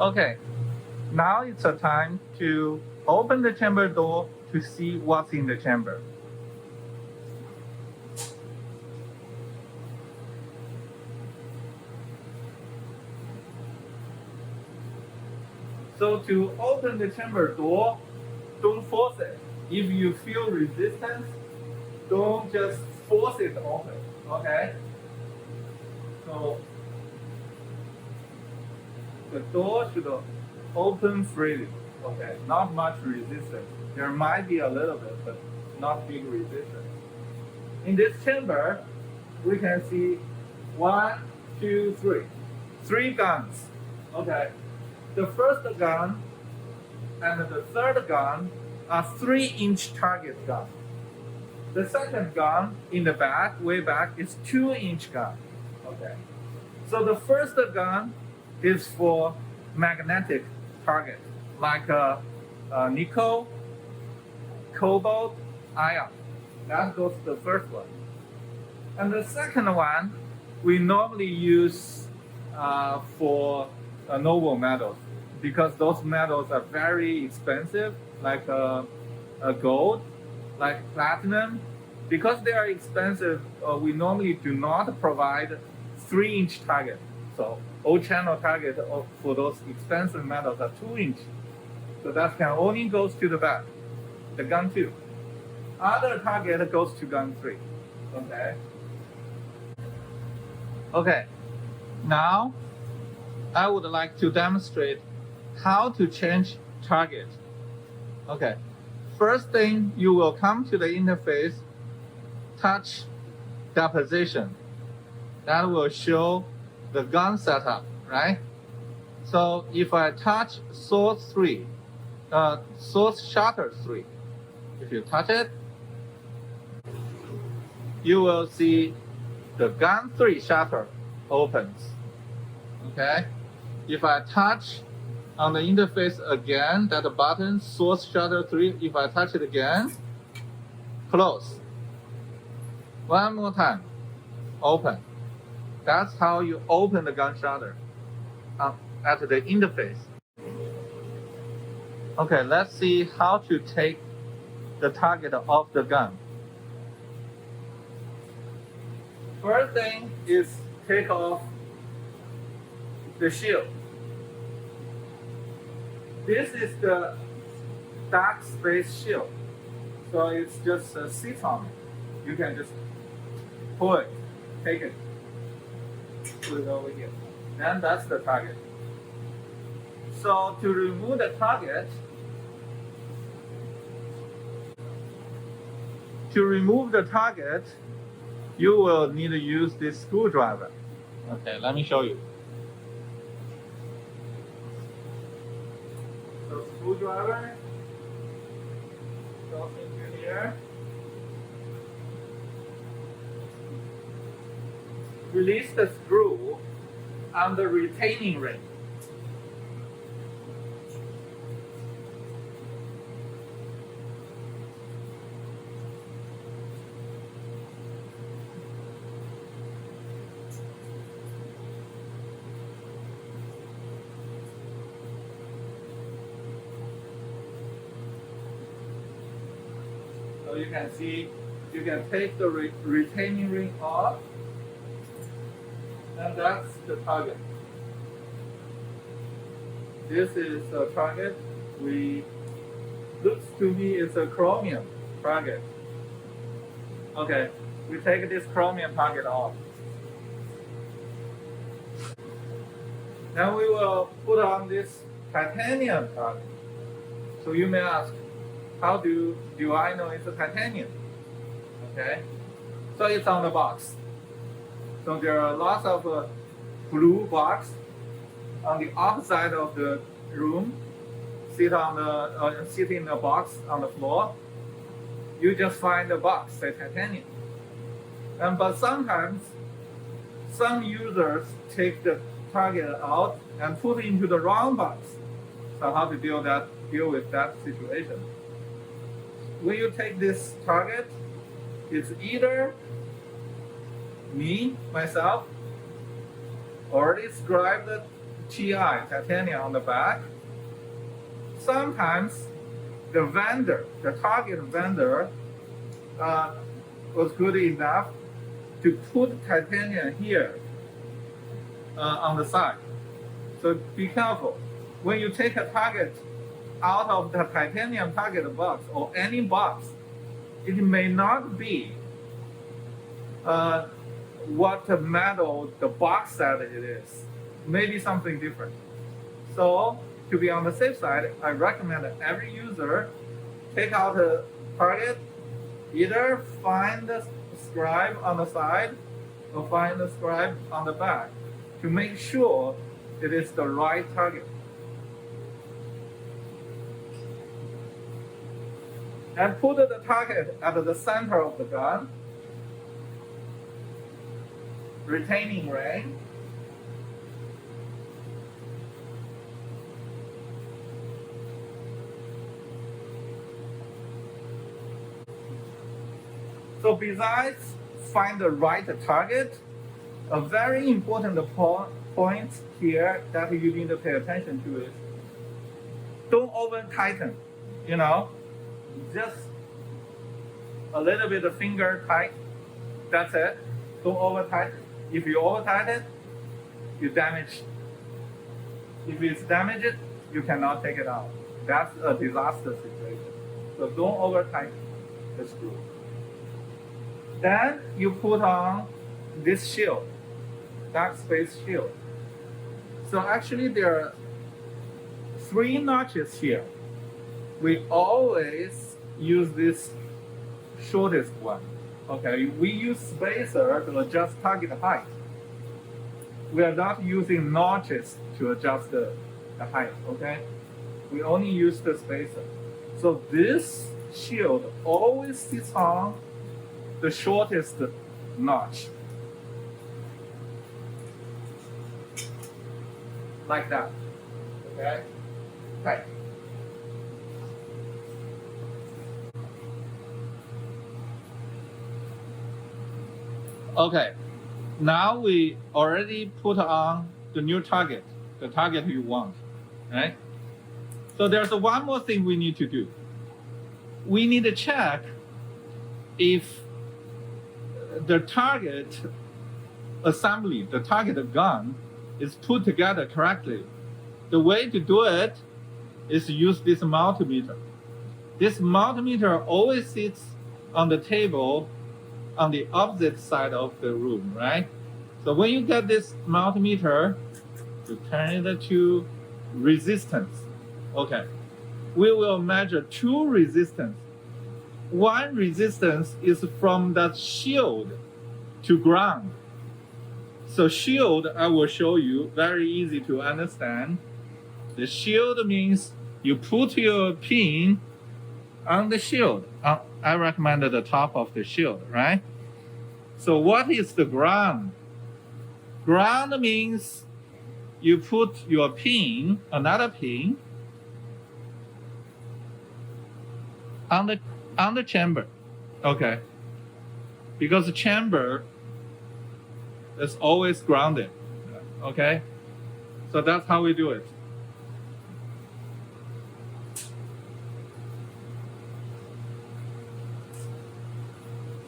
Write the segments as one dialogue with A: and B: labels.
A: Okay, now it's a time to open the chamber door to see what's in the chamber. So to open the chamber door, don't force it. If you feel resistance, don't just force it open, okay? So the door should open freely, okay? Not much resistance. There might be a little bit, but not big resistance. In this chamber, we can see 1, 2, 3. 3 guns, okay? The first gun and the third gun are 3-inch target gun. The second gun in the back, way back, is 2-inch gun. Okay. So the first gun is for magnetic target, like nickel, cobalt, iron. That goes to the first one. And the second one, we normally use for noble metals, because those metals are very expensive, like gold, like platinum. Because they are expensive, we normally do not provide 3-inch target. So old channel target for those expensive metals are 2-inch. So that can only goes to the back, the gun 2. Other target goes to gun 3. Okay. Okay. Now, I would like to demonstrate how to change target. Okay. First thing, you will come to the interface, touch deposition. That will show the gun setup, right? So if I touch source 3, source shutter 3, if you touch it, you will see the gun 3 shutter opens. Okay? If I touch on the interface again, that button, source shutter 3, if I touch it again, close. One more time, open. That's how you open the gun shutter at the interface. Okay, let's see how to take the target off the gun. First thing is take off the shield. This is the dark space shield. So it's just a seat on it. You can just pull it, take it, put it over here. Then that's the target. So to remove the target, you will need to use this screwdriver. Okay, let me show you. So screwdriver goes into here. Release the screw on the retaining ring. So you can see, you can take the retaining ring off, and that's the target. This is a target. Looks to me it's a chromium target. Okay, we take this chromium target off. Now we will put on this titanium target. So you may ask, how do I know it's a titanium? Okay, so it's on the box. So there are lots of blue box on the opposite of the room. Sit in the box on the floor. You just find the box, say titanium. But sometimes some users take the target out and put it into the wrong box. So how to deal with that situation? When you take this target, it's either myself, already scribed Ti titanium on the back. Sometimes the vendor, the target vendor, was good enough to put titanium here on the side. So be careful. When you take a target out of the titanium target box or any box, it may not be what the metal, the box said it is. Maybe something different. So to be on the safe side, I recommend that every user take out a target, either find the scribe on the side or find the scribe on the back to make sure it is the right target. And put the target at the center of the gun, retaining range. So besides find the right target, a very important point here that you need to pay attention to is don't over tighten, just a little bit of finger tight, that's it. Don't over tighten. If you over tighten, you damage. If it's damaged, you cannot take it out. That's a disaster situation. So don't over tighten the screw. Then you put on this shield, dark space shield. So actually there are 3 notches here. We always use this shortest one. Okay, we use spacer to adjust target height. We are not using notches to adjust the height, okay? We only use the spacer. So this shield always sits on the shortest notch. Like that, okay? Tight. Okay, now we already put on the new target, the target you want, right? So there's one more thing we need to do. We need to check if the target assembly, the target gun, is put together correctly. The way to do it is to use this multimeter. This multimeter always sits on the table on the opposite side of the room, right? So when you get this multimeter, you turn it to resistance. Okay, we will measure 2 resistance. One resistance is from that shield to ground. So shield, I will show you, very easy to understand. The shield means you put your pin on the shield. I recommend the top of the shield, right? So what is the ground? Ground means you put your pin, another pin, on the chamber, okay? Because the chamber is always grounded, okay? So that's how we do it.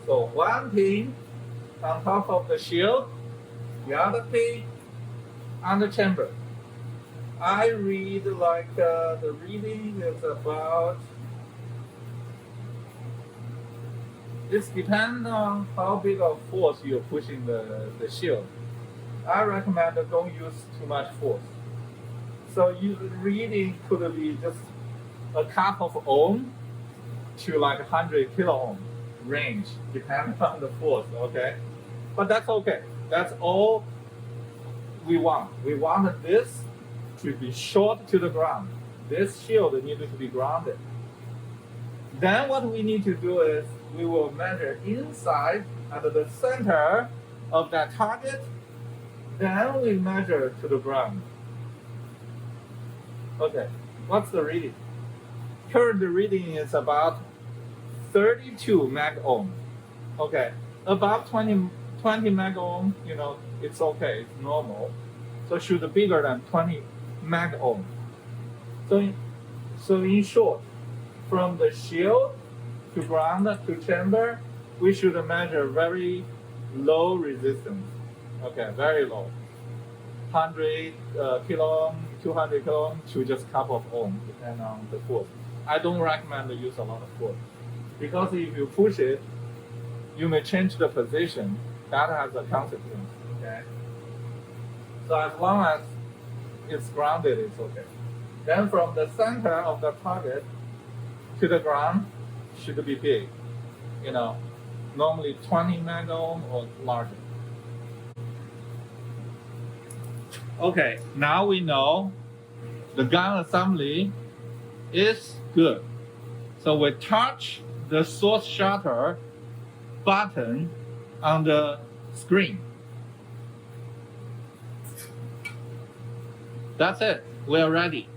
A: So one pin on top of the shield, the other pin on the chamber. I read like the reading is about, this depends on how big of force you're pushing the shield. I recommend don't use too much force. So you reading could be just a couple of ohm to like 100 kilo ohm range, depending on the force, okay? But that's okay. That's all we want. We want this to be short to the ground. This shield needs to be grounded. Then what we need to do is we will measure inside at the center of that target. Then we measure to the ground. Okay, what's the reading? Current reading is about 32 meg ohm. Okay, about 20 meg ohm, it's okay, it's normal. So should be bigger than 20 meg ohm. So in short, from the shield to ground to chamber, we should measure very low resistance. Okay, very low. 100 kilo ohm, 200 kilo ohm to just couple of ohm, depending on the force. I don't recommend to use a lot of force because if you push it, you may change the position. That has a consequence. Okay. So as long as it's grounded, it's okay. Then from the center of the target to the ground should be big. You know, normally 20 meg ohm or larger. Okay, now we know the gun assembly is good. So we touch the source shutter button on the screen. That's it. We are ready.